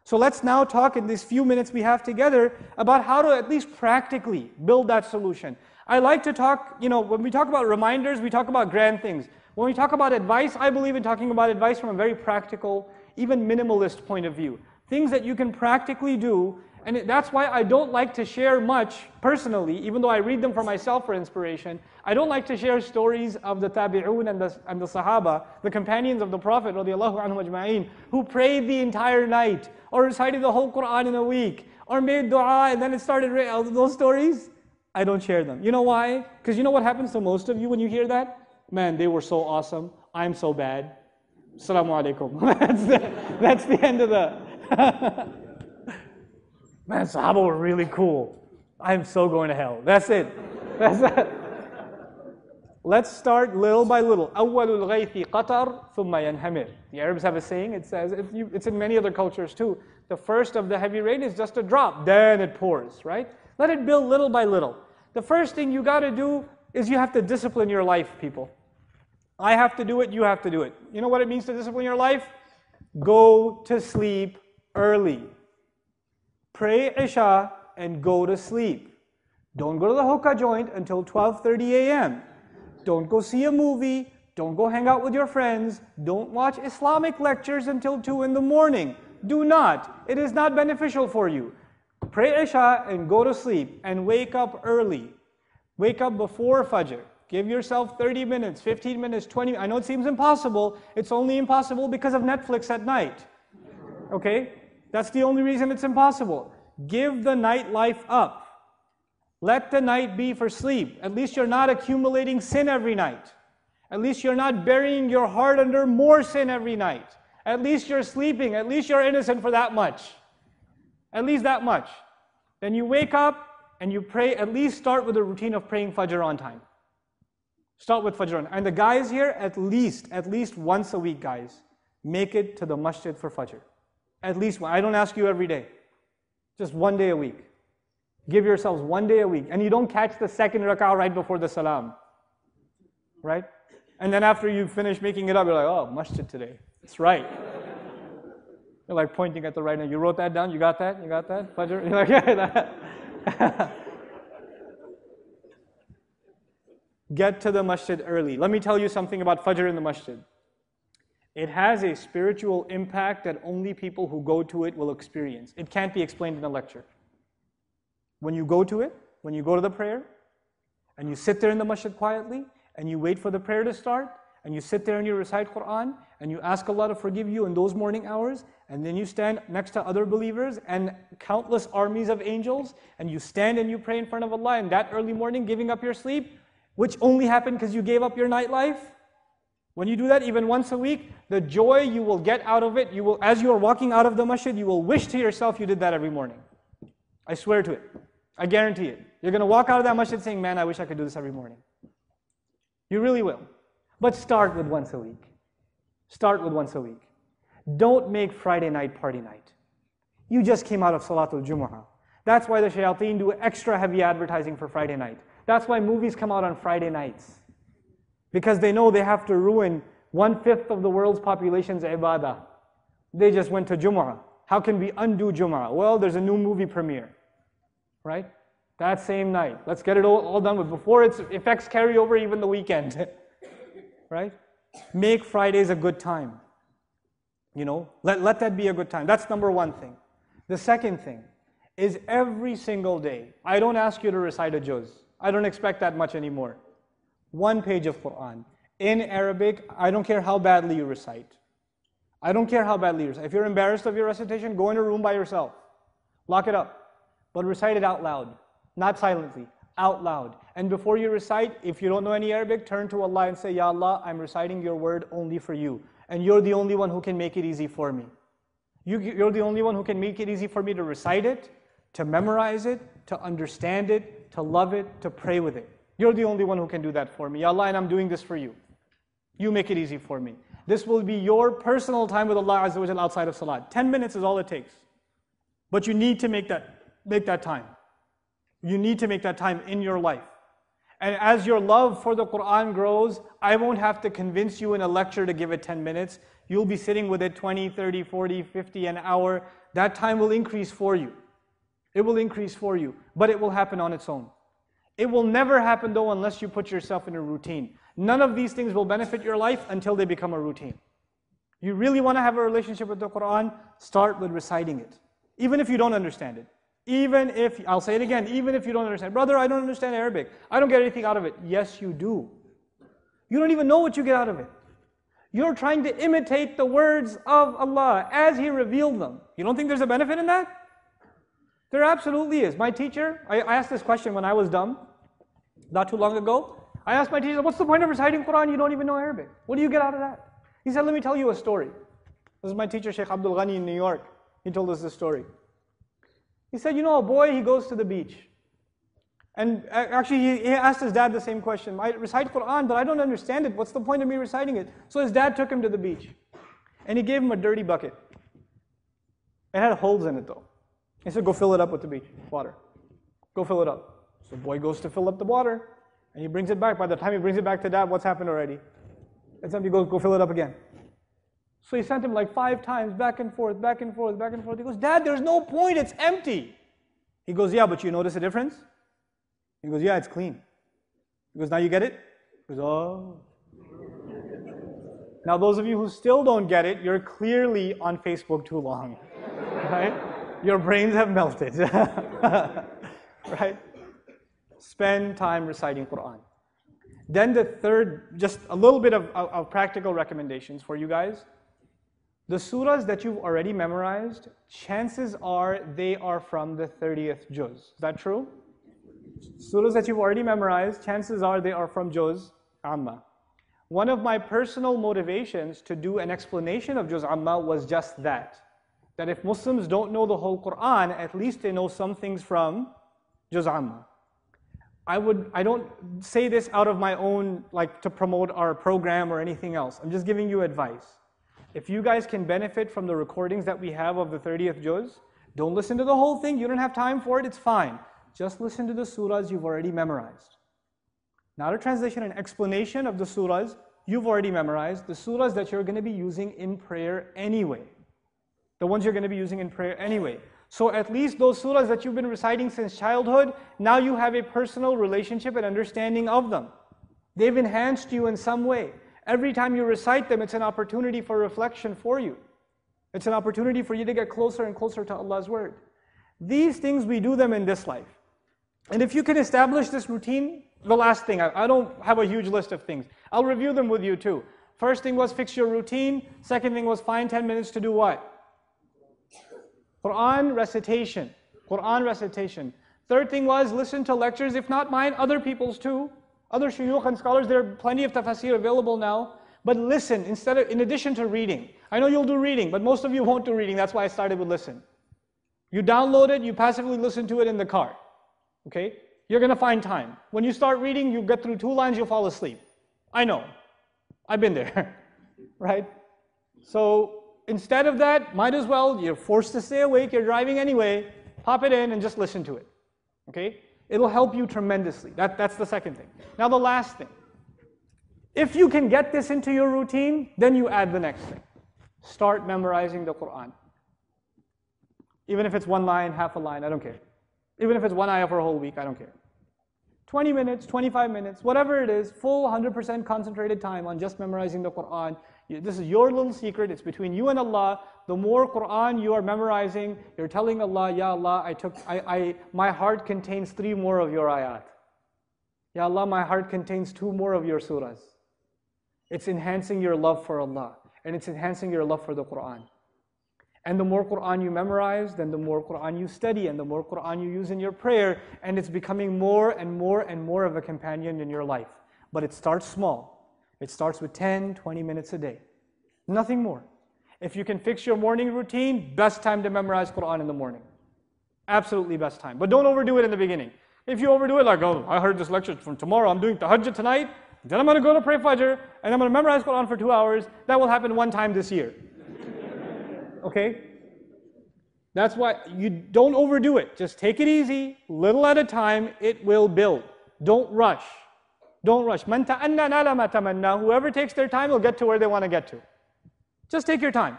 So let's now talk in these few minutes we have together about how to at least practically build that solution. I like to talk, when we talk about reminders, we talk about grand things. When we talk about advice, I believe in talking about advice from a very practical, even minimalist point of view. Things that you can practically do, and that's why I don't like to share much personally, even though I read them for myself for inspiration. I don't like to share stories of the tabi'un and the sahaba, the companions of the Prophet radiallahu anhum ajma'in, who prayed the entire night, or recited the whole Quran in a week, or made dua and then it started raining. Those stories, I don't share them. You know why? Because you know what happens to most of you when you hear that? Man, they were so awesome. I'm so bad. Assalamu alaikum. That's the end of the... Man, Sahaba were really cool. I'm so going to hell. That's it. That's it. Let's start little by little. أول الغيث قطر ثم ينهمر. The Arabs have a saying, it says, it's in many other cultures too. The first of the heavy rain is just a drop, then it pours, right? Let it build little by little. The first thing you got to do is you have to discipline your life, people. I have to do it, you have to do it. You know what it means to discipline your life? Go to sleep early. Pray Isha and go to sleep. Don't go to the hookah joint until 12:30 a.m. Don't go see a movie. Don't go hang out with your friends. Don't watch Islamic lectures until 2 in the morning. Do not. It is not beneficial for you. Pray Isha and go to sleep and wake up early. Wake up before Fajr. Give yourself 30 minutes, 15 minutes, 20 minutes. I know it seems impossible. It's only impossible because of Netflix at night. Okay? That's the only reason it's impossible. Give the nightlife up. Let the night be for sleep. At least you're not accumulating sin every night. At least you're not burying your heart under more sin every night. At least you're sleeping. At least you're innocent for that much. At least that much. Then you wake up and you pray. At least start with a routine of praying Fajr on time. Start with Fajr on time. And the guys here, at least once a week, guys, make it to the masjid for Fajr. At least one. I don't ask you every day. Just one day a week. Give yourselves one day a week. And you don't catch the second rak'ah right before the salam. Right? And then after you finish making it up, you're like, oh, masjid today. That's right. You're like pointing at the right hand. You wrote that down? You got that? You got that? Fajr? You're like, yeah, that. Get to the masjid early. Let me tell you something about Fajr in the masjid. It has a spiritual impact that only people who go to it will experience. It can't be explained in a lecture. When you go to it, when you go to the prayer, and you sit there in the masjid quietly, and you wait for the prayer to start, and you sit there and you recite Quran, and you ask Allah to forgive you in those morning hours, and then you stand next to other believers and countless armies of angels, and you stand and you pray in front of Allah in that early morning, giving up your sleep, which only happened because you gave up your nightlife. When you do that even once a week, the joy you will get out of it, as you are walking out of the masjid, you will wish to yourself you did that every morning. I swear to it. I guarantee it. You're going to walk out of that masjid saying, man, I wish I could do this every morning. You really will. But start with once a week. Start with once a week. Don't make Friday night party night. You just came out of Salatul Jumu'ah. That's why the shayateen do extra heavy advertising for Friday night. That's why movies come out on Friday nights. Because they know they have to ruin 1/5 of the world's population's ibadah. They just went to Jumu'ah. How can we undo Jumu'ah? Well, there's a new movie premiere. Right? That same night. Let's get it all done with before its effects carry over even the weekend. Right? Make Fridays a good time. Let that be a good time. That's number one thing. The second thing is every single day. I don't ask you to recite a juz. I don't expect that much anymore. 1 page of Quran. In Arabic, I don't care how badly you recite. I don't care how badly you recite. If you're embarrassed of your recitation, go in a room by yourself. Lock it up. But recite it out loud. Not silently. Out loud. And before you recite, if you don't know any Arabic, turn to Allah and say, Ya Allah, I'm reciting your word only for you. And you're the only one who can make it easy for me. You're the only one who can make it easy for me to recite it, to memorize it, to understand it, to love it, to pray with it. You're the only one who can do that for me. Ya Allah, and I'm doing this for you. You make it easy for me. This will be your personal time with Allah Azza wa Jalla outside of Salat. 10 minutes is all it takes. But you need to make that time. You need to make that time in your life. And as your love for the Quran grows, I won't have to convince you in a lecture to give it 10 minutes. You'll be sitting with it 20, 30, 40, 50, an hour. That time will increase for you. It will increase for you, but it will happen on its own. It will never happen though unless you put yourself in a routine. None of these things will benefit your life until they become a routine. You really want to have a relationship with the Quran, start with reciting it. Even if you don't understand it. Even if, I'll say it again, even if you don't understand. Brother, I don't understand Arabic. I don't get anything out of it. Yes, you do. You don't even know what you get out of it. You're trying to imitate the words of Allah as He revealed them. You don't think there's a benefit in that? There absolutely is. My teacher, I asked this question when I was dumb, not too long ago. I asked my teacher, what's the point of reciting Quran? You don't even know Arabic. What do you get out of that? He said, let me tell you a story. This is my teacher, Sheikh Abdul Ghani in New York. He told us this story. He said, you know, a boy, he goes to the beach. And actually, he asked his dad the same question. I recite Quran, but I don't understand it. What's the point of me reciting it? So his dad took him to the beach. And he gave him a dirty bucket. It had holes in it though. He said, go fill it up with the beach water. Go fill it up. So the boy goes to fill up the water. And he brings it back. By the time he brings it back to dad, what's happened already? It's empty. Go fill it up again. So he sent him like 5 times, back and forth, back and forth, back and forth. He goes, Dad, there's no point, it's empty. He goes, yeah, but you notice a difference? He goes, yeah, it's clean. He goes, now you get it? He goes, oh. Now those of you who still don't get it, you're clearly on Facebook too long, right? Your brains have melted, right? Spend time reciting Quran. Then the third, just a little bit of practical recommendations for you guys. The surahs that you've already memorized, chances are they are from the 30th juz. Is that true? Surahs that you've already memorized, chances are they are from juz amma. One of my personal motivations to do an explanation of juz amma was just that. That if Muslims don't know the whole Quran, at least they know some things from juz amma. I don't say this out of my own, like to promote our program or anything else. I'm just giving you advice. If you guys can benefit from the recordings that we have of the 30th juz, don't listen to the whole thing. You don't have time for it, it's fine. Just listen to the surahs you've already memorized. Not a translation, an explanation of the surahs you've already memorized, the surahs that you're going to be using in prayer anyway. The ones you're going to be using in prayer anyway. So at least those surahs that you've been reciting since childhood, now you have a personal relationship and understanding of them. They've enhanced you in some way. Every time you recite them, it's an opportunity for reflection for you. It's an opportunity for you to get closer and closer to Allah's word. These things, we do them in this life. And if you can establish this routine, the last thing, I don't have a huge list of things. I'll review them with you too. First thing was fix your routine. Second thing was find 10 minutes to do what? Quran recitation. Quran recitation. Third thing was listen to lectures, if not mine, other people's too. Other shuyukh and scholars, there are plenty of tafsir available now. But listen, in addition to reading. I know you'll do reading, but most of you won't do reading. That's why I started with listen. You download it, you passively listen to it in the car. Okay? You're going to find time. When you start reading, you get through 2 lines, you'll fall asleep. I know. I've been there. Right? So instead of that, might as well, you're forced to stay awake, you're driving anyway, pop it in and just listen to it. Okay? It'll help you tremendously. That's the second thing. Now the last thing. If you can get this into your routine, then you add the next thing. Start memorizing the Quran. Even if it's 1 line, half a line, I don't care. Even if it's 1 ayah for a whole week, I don't care. 20 minutes, 25 minutes, whatever it is, full 100% concentrated time on just memorizing the Quran. This is your little secret, it's between you and Allah. The more Quran you are memorizing, you're telling Allah, Ya Allah, my heart contains 3 more of your ayat. Ya Allah, my heart contains 2 more of your surahs. It's enhancing your love for Allah, and it's enhancing your love for the Quran. And the more Quran you memorize, then the more Quran you study, and the more Quran you use in your prayer, and it's becoming more and more and more of a companion in your life. But it starts small. It starts with 10, 20 minutes a day. Nothing more. If you can fix your morning routine, best time to memorize Quran in the morning. Absolutely best time. But don't overdo it in the beginning. If you overdo it like, oh, I heard this lecture from tomorrow, I'm doing tahajjud tonight, then I'm going to go to pray Fajr, and I'm going to memorize Quran for 2 hours. That will happen 1 time this year. Okay? That's why you don't overdo it. Just take it easy, little at a time, it will build. Don't rush. Don't rush. مَنْ تَأَنَّى نَالَ مَا تَمَنَّى. Whoever takes their time will get to where they want to get to. Just take your time.